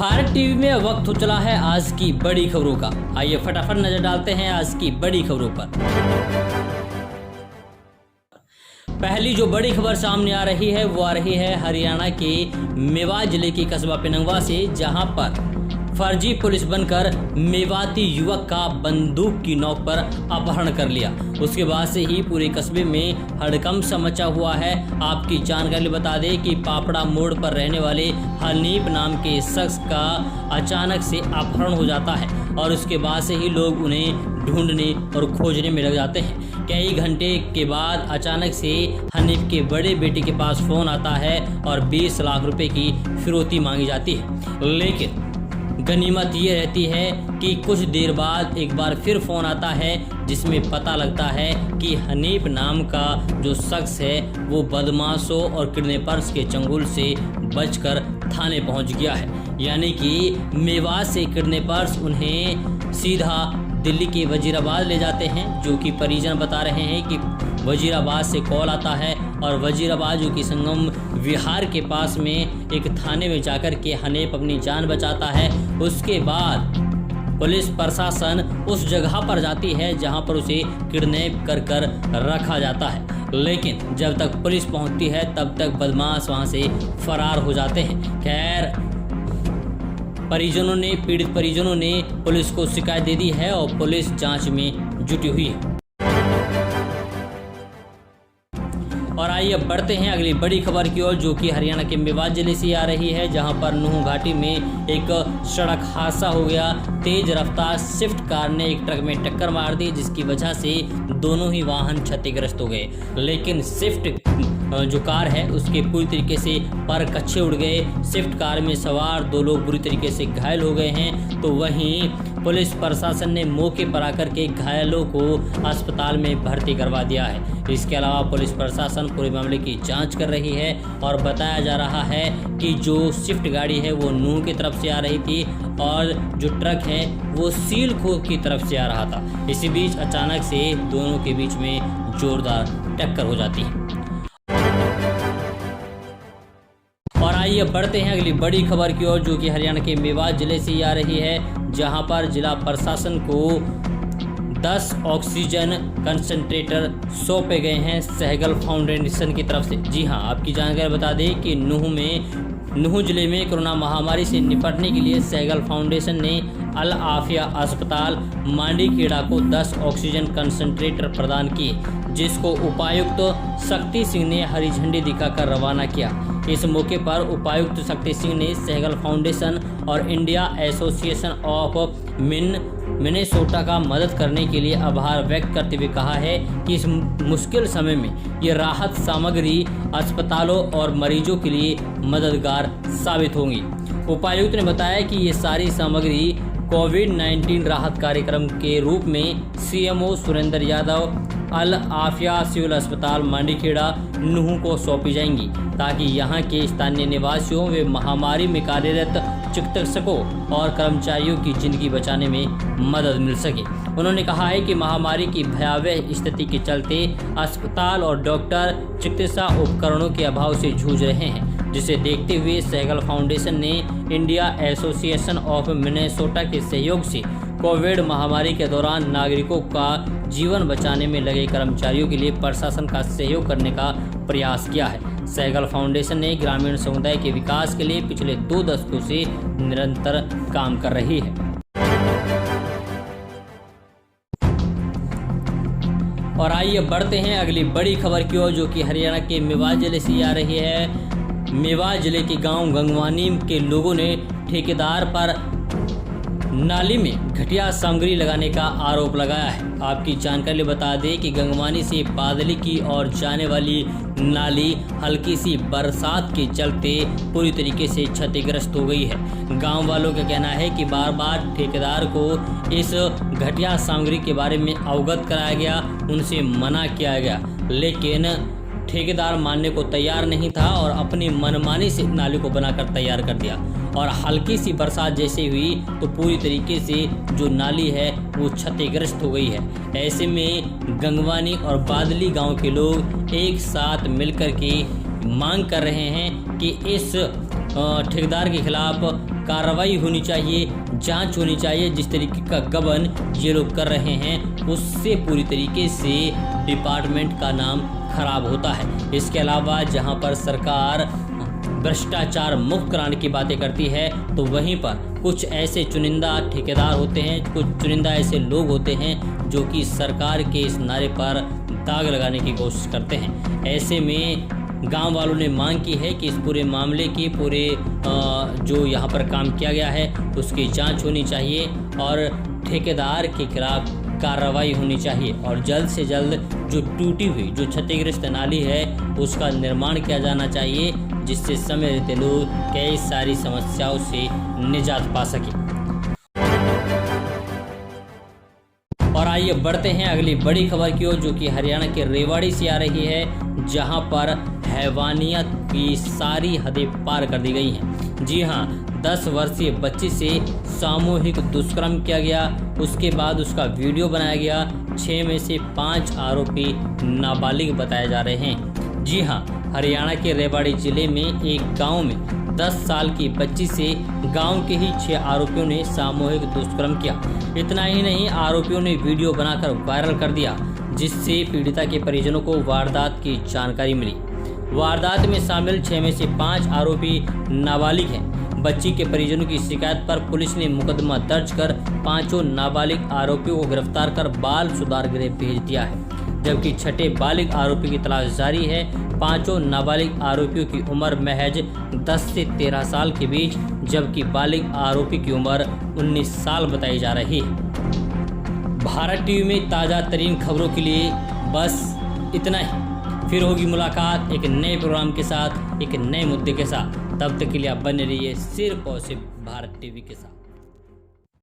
Bharat TV में वक्त हो चला है आज की बड़ी खबरों का। आइए फटाफट नजर डालते हैं आज की बड़ी खबरों पर। पहली जो बड़ी खबर सामने आ रही है वो आ रही है हरियाणा के मेवात जिले के कस्बा पिनंगवा से, जहां पर फर्जी पुलिस बनकर मेवाती युवक का बंदूक की नोक पर अपहरण कर लिया। उसके बाद से ही पूरे कस्बे में हड़कंप सा मचा हुआ है। आपकी जानकारी बता दें कि पापड़ा मोड़ पर रहने वाले हनीफ नाम के शख्स का अचानक से अपहरण हो जाता है और उसके बाद से ही लोग उन्हें ढूंढने और खोजने में लग जाते हैं। कई घंटे के बाद अचानक से हनीफ के बड़े बेटे के पास फ़ोन आता है और 20 लाख रुपए की फिरौती मांगी जाती है। लेकिन गनीमत ये रहती है कि कुछ देर बाद एक बार फिर फ़ोन आता है जिसमें पता लगता है कि हनीफ नाम का जो शख्स है वो बदमाशों और किडनैपर्स के चंगुल से बचकर थाने पहुंच गया है। यानी कि मेवात से किडनैपर्स उन्हें सीधा दिल्ली के वजीराबाद ले जाते हैं, जो कि परिजन बता रहे हैं कि वजीराबाद से कॉल आता है और वजीराबाद जो कि संगम विहार के पास में एक थाने में जाकर के हनीफ अपनी जान बचाता है। उसके बाद पुलिस प्रशासन उस जगह पर जाती है जहां पर उसे किडनैप कर रखा जाता है। लेकिन जब तक पुलिस पहुंचती है तब तक बदमाश वहां से फरार हो जाते हैं। खैर, पीड़ित परिजनों ने पुलिस को शिकायत दे दी है और पुलिस जांच में जुटी हुई है। और आइए अब बढ़ते हैं अगली बड़ी खबर की ओर, जो कि हरियाणा के मेवात जिले से आ रही है, जहां पर नूह घाटी में एक सड़क हादसा हो गया। तेज रफ्तार स्विफ्ट कार ने एक ट्रक में टक्कर मार दी, जिसकी वजह से दोनों ही वाहन क्षतिग्रस्त हो गए। लेकिन स्विफ्ट जो कार है उसके पूरी तरीके से पर कच्चे उड़ गए। स्विफ्ट कार में सवार 2 लोग बुरी तरीके से घायल हो गए हैं। तो वहीं पुलिस प्रशासन ने मौके पर आकर के घायलों को अस्पताल में भर्ती करवा दिया है। इसके अलावा पुलिस प्रशासन पूरे मामले की जांच कर रही है और बताया जा रहा है कि जो स्विफ्ट गाड़ी है वो नूह की तरफ से आ रही थी और जो ट्रक है वो सीलखो की तरफ से आ रहा था। इसी बीच अचानक से दोनों के बीच में जोरदार टक्कर हो जाती है। और आइए बढ़ते हैं अगली बड़ी खबर की ओर, जो कि हरियाणा के मेवात जिले से आ रही है, जहां पर जिला प्रशासन को 10 ऑक्सीजन कंसंट्रेटर सौंपे गए हैं सहगल फाउंडेशन की तरफ से। जी हां, आपकी जानकारी बता दें कि नूह जिले में कोरोना महामारी से निपटने के लिए सहगल फाउंडेशन ने अल आफिया अस्पताल मांडीखेड़ा को 10 ऑक्सीजन कंसंट्रेटर प्रदान किए, जिसको उपायुक्त शक्ति सिंह ने हरी झंडी दिखाकर रवाना किया। इस मौके पर उपायुक्त शक्ति सिंह ने सहगल फाउंडेशन और इंडिया एसोसिएशन ऑफ मिनेसोटा का मदद करने के लिए आभार व्यक्त करते हुए कहा है कि इस मुश्किल समय में ये राहत सामग्री अस्पतालों और मरीजों के लिए मददगार साबित होंगी। उपायुक्त ने बताया कि ये सारी सामग्री कोविड-19 राहत कार्यक्रम के रूप में सीएमओ सुरेंद्र यादव अल आफिया सिविल अस्पताल मांडीखेड़ा नूह को सौंपी जाएंगी, ताकि यहां के स्थानीय निवासियों व महामारी में कार्यरत चिकित्सकों और कर्मचारियों की जिंदगी बचाने में मदद मिल सके। उन्होंने कहा है कि महामारी की भयावह स्थिति के चलते अस्पताल और डॉक्टर चिकित्सा उपकरणों के अभाव से जूझ रहे हैं, जिसे देखते हुए सहगल फाउंडेशन ने इंडिया एसोसिएशन ऑफ मिनेसोटा के सहयोग से कोविड महामारी के दौरान नागरिकों का जीवन बचाने में लगे कर्मचारियों के लिए प्रशासन का सहयोग करने का प्रयास किया है। सहगल फाउंडेशन ने ग्रामीण समुदाय के विकास के लिए पिछले 2 दशकों से निरंतर काम कर रही है। और आइए बढ़ते हैं अगली बड़ी खबर की ओर, जो कि हरियाणा के मेवात जिले से आ रही है। मेवात जिले के गांव गंगवानी के लोगों ने ठेकेदार पर नाली में घटिया सामग्री लगाने का आरोप लगाया है। आपकी जानकारी बता दें कि गंगवानी से बादली की ओर जाने वाली नाली हल्की सी बरसात के चलते पूरी तरीके से क्षतिग्रस्त हो गई है। गांव वालों का कहना है कि बार बार ठेकेदार को इस घटिया सामग्री के बारे में अवगत कराया गया, उनसे मना किया गया, लेकिन ठेकेदार मानने को तैयार नहीं था और अपनी मनमानी से नाली को बनाकर तैयार कर दिया। और हल्की सी बरसात जैसे हुई तो पूरी तरीके से जो नाली है वो क्षतिग्रस्त हो गई है। ऐसे में गंगवानी और बादली गांव के लोग एक साथ मिलकर के मांग कर रहे हैं कि इस ठेकेदार के खिलाफ कार्रवाई होनी चाहिए, जांच होनी चाहिए। जिस तरीके का गबन ये लोग कर रहे हैं उससे पूरी तरीके से डिपार्टमेंट का नाम खराब होता है। इसके अलावा जहां पर सरकार भ्रष्टाचार मुक्त कराने की बातें करती है तो वहीं पर कुछ ऐसे चुनिंदा ठेकेदार होते हैं, कुछ चुनिंदा ऐसे लोग होते हैं जो कि सरकार के इस नारे पर दाग लगाने की कोशिश करते हैं। ऐसे में गांव वालों ने मांग की है कि इस पूरे मामले की जो यहाँ पर काम किया गया है उसकी जांच होनी चाहिए और ठेकेदार के खिलाफ कार्रवाई होनी चाहिए और जल्द से जल्द जो टूटी हुई जो क्षतिग्रस्त नाली है उसका निर्माण किया जाना चाहिए, जिससे समय रहते लोग कई सारी समस्याओं से निजात पा सके। और आइए बढ़ते हैं अगली बड़ी खबर की ओर, जो कि हरियाणा के रेवाड़ी से आ रही है, जहां पर हैवानियत की सारी हदें पार कर दी गई हैं। जी हां, 10 वर्षीय बच्ची से सामूहिक दुष्कर्म किया गया, उसके बाद उसका वीडियो बनाया गया। 6 में से 5 आरोपी नाबालिग बताए जा रहे हैं। जी हां, हरियाणा के रेवाड़ी जिले में एक गांव में 10 साल की बच्ची से गांव के ही 6 आरोपियों ने सामूहिक दुष्कर्म किया। इतना ही नहीं, आरोपियों ने वीडियो बनाकर वायरल कर दिया, जिससे पीड़िता के परिजनों को वारदात की जानकारी मिली। वारदात में शामिल 6 में से 5 आरोपी नाबालिग हैं। बच्ची के परिजनों की शिकायत पर पुलिस ने मुकदमा दर्ज कर 5 नाबालिग आरोपियों को गिरफ्तार कर बाल सुधार गृह भेज दिया है, जबकि 6ठे बालिग आरोपी की तलाश जारी है। 5 नाबालिग आरोपियों की उम्र महज 10 से 13 साल के बीच, जबकि बालिग आरोपी की उम्र 19 साल बताई जा रही है। भारत टीवी में ताज़ा तरीन खबरों के लिए बस इतना ही। फिर होगी मुलाकात एक नए प्रोग्राम के साथ, एक नए मुद्दे के साथ। तब तक के लिए आप बने रहिए सिर्फ और सिर्फ भारत टीवी के साथ।